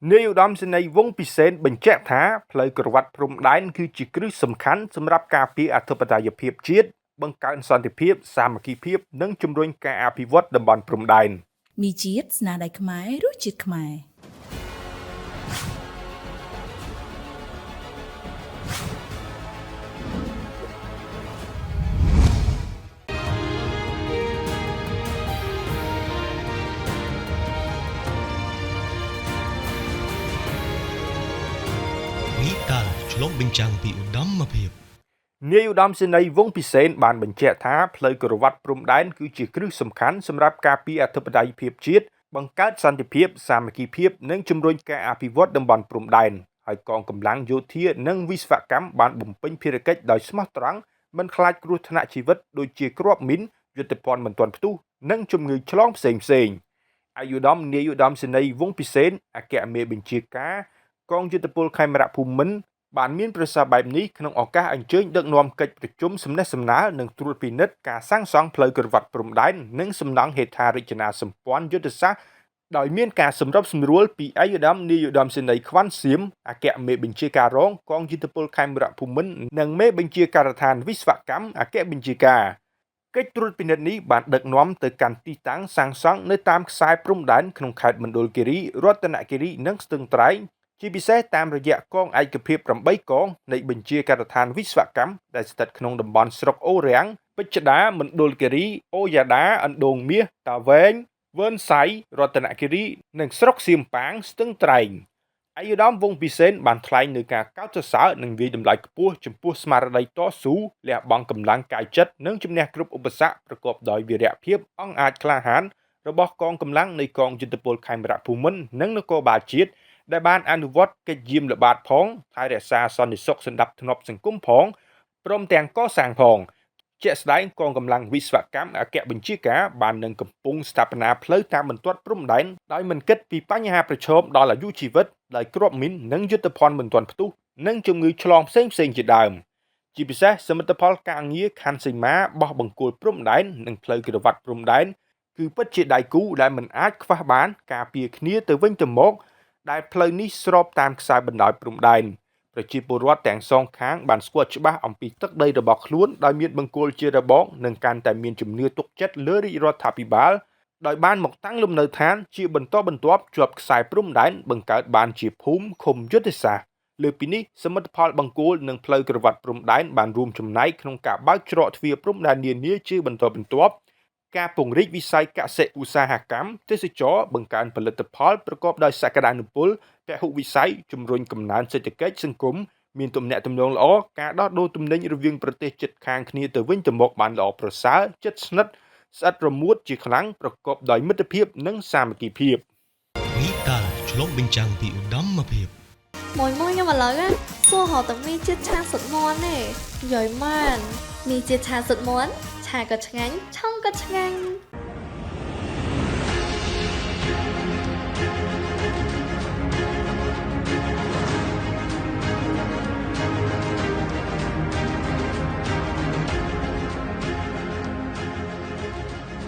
នាយឧត្តមសេនីយ៍វង្សពិសេសបញ្ជាក់ថាផ្លូវក្រវ៉ាត់ព្រំដែនគឺជាគ្រឹះសំខាន់សម្រាប់ការពារអធិបតេយ្យភាពជាតិបង្កើនសន្តិភាពសាមគ្គីភាពនិងជំរុញការអភិវឌ្ឍតំបន់ព្រំដែនមីជាតិស្នាដៃខ្មែររសជាតិខ្មែរវិកាលឆ្លុះបញ្ចាំងពីឧត្តមភាពនាយឧត្តមសេនីយ៍វង្សពិសេសបានបញ្ជាក់ថាផ្លូវក្រវ៉ាត់ព្រំដែនគឺជាគ្រឹះសំខាន់សម្រាប់ការពារអធិបតេយ្យភាពជាតិបង្កើតសន្តិភាពសាមគ្គីភាពនិងជំរុញការអភិវឌ្ឍតំបន់ព្រំដែនហើយកងកម្លាំងយោធានិងវិស្វកម្មបានបំពេញភារកិច្ចដោយស្មោះត្រង់មិនខ្លាចគ្រោះថ្នាក់ជីវិតដូចជាគ្រាប់មីនយុទ្ធភ័ណ្ឌមិនទាន់ផ្ទុះនិងជំងឺឆ្លងផ្សេងៗអាយុធមនាយឧត្តមសេនីយ៍វង្សពិសេសអគ្គមេបញ្ជាការកងយុទ្ធពលខេមរៈភូមិន្ទបានមានប្រសាសន៍បែបនេះក្នុងឱកាសអញ្ជើញដឹកនាំកិច្ចប្រជុំសំណេះសំណាលនិងត្រួតពិនិត្យការសាងសង់ផ្លូវក្រវ៉ាត់ព្រំដែននិងសំណង់ហេដ្ឋារចនាសម្ព័ន្ធយុទ្ធសាស្ត្រដោយមានការសម្របសម្រួលពីអាយុធមនាយឧត្តមសេនីយ៍ខ្វាន់សៀមអគ្គមេបញ្ជាការរងកងយុទ្ធពលខេមរៈភូមិន្ទនិងមេបញ្ជាការដ្ឋានវិស្វកម្មអគ្គបញ្ជាការកិច្ចត្រួតពិនិត្យនេះបានដឹកនាំទៅកាន់ទីតាំងសាងសង់នៅតាមខ្សែព្រំដែនក្នុងខេត្តមណ្ឌលគិរីរតនគិរីនិងស្ទឹងត្រែងជាពិសេសតាមរយៈកងឯកភាព8កងនៃបញ្ជាការដ្ឋានវិស្វកម្មដែលស្ថិតក្នុងតំបន់ស្រុកអូរាំងពេជ្ជដាមណ្ឌលគិរីអូយ៉ាដាអណ្ដូងមាសតាវែងវើនសៃរតនគិរីនិងស្រុកសៀមប៉ាងស្ទឹងត្រែងអាយុធមវង្សពិសេសបានថ្លែងនៅការកោតសរសើរនិងវាយតម្លៃខ្ពស់ចំពោះស្មារតីតស៊ូលះបង់កម្លាំងកាយចិត្តនិងជំនះគ្រប់ឧបសគ្គប្រកបដោយវីរៈភាពអង់អាចក្លាហានរបស់កងកម្លាំងនៃកងយុទ្ធពលខេមរៈភូមិន្ទនិងនគរបាលជាតិដែលបានអនុវត្តកិច្ចយាមល្បាតផងថែរក្សាសន្តិសុខសណ្ដាប់ធ្នាប់សង្គមផងព្រមទាំងកសាងផងជាក់ស្ដែងកងកម្លាំងវិស្វកម្មអគ្គបញ្ជាការបាននឹងកំពុងស្ថាបនាផ្លូវតាមបន្ទាត់ព្រំដែនដោយមិនគិតពីបញ្ហាប្រឈមដល់អាយុជីវិតដោយគ្រាប់មីននិងយុទ្ធភ័ណ្ឌមិនទាន់ផ្ទុះនិងជំងឺឆ្លងផ្សេងៗជាដើមជាពិសេសសមិទ្ធផលការងារខណ្ឌសីមាបោះបង្គោលព្រំដែននិងផ្លូវក្រវ៉ាត់ព្រំដែនគឺពិតជាដៃគូដែលមិនអាចខ្វះបានការពារគ្នាទៅវិញទៅមកដែលផ្លូវនេះស្របតាមខ្សែបណ្ដោយព្រំដែនប្រជាពលរដ្ឋទាំងសងខាងបានស្គាល់ច្បាស់អំពីទឹកដីរបស់ខ្លួនដោយមានបង្គោលជារបងនិងកាន់តែមានជំនឿទុកចិត្តលើរាជរដ្ឋាភិបាលដោយបានមកតាំងលំនៅឋានជាបន្តបន្ទាប់ជាប់ខ្សែព្រំដែនបង្កើតបានជាភូមិឃុំយុទ្ធសាស្ត្រលើពីនេះសមិទ្ធផលបង្គោលនិងផ្លូវក្រវ៉ាត់ព្រំដែនបានរួមចំណែកក្នុងការបើកច្រកទ្វារព្រំដែននានាជាបន្តបន្ទាប់ការពង្រីកវិស័យកសិឧស្សាហកម្មទេសចរបង្កើនផលិតផលប្រកបដោយសក្តានុពលពហុវិស័យជំរុញកំណើនសេដ្ឋកិច្ចសង្គមមានទំនាក់ទំនងល្អការដោះដូរទំនិញរវាងប្រទេសជិតខាងគ្នាទៅវិញទៅមកបានល្អប្រសើរជិតស្និទ្ធស្អិតរមួតជាខ្លាំងប្រកបដោយមិត្តភាពនិងសាមគ្គីភាពវិកាលឆ្លុះបញ្ចាំងពីឧត្តមភាពមួយខ្ញុំឥឡូវសួរហៅតែមីជាតិឆាសុតមន់ទេយាយម៉ានមីជាតិឆាសុតមន់ឆាក៏ឆ្ងាញ់ឆុងក៏ឆ្ងាញ់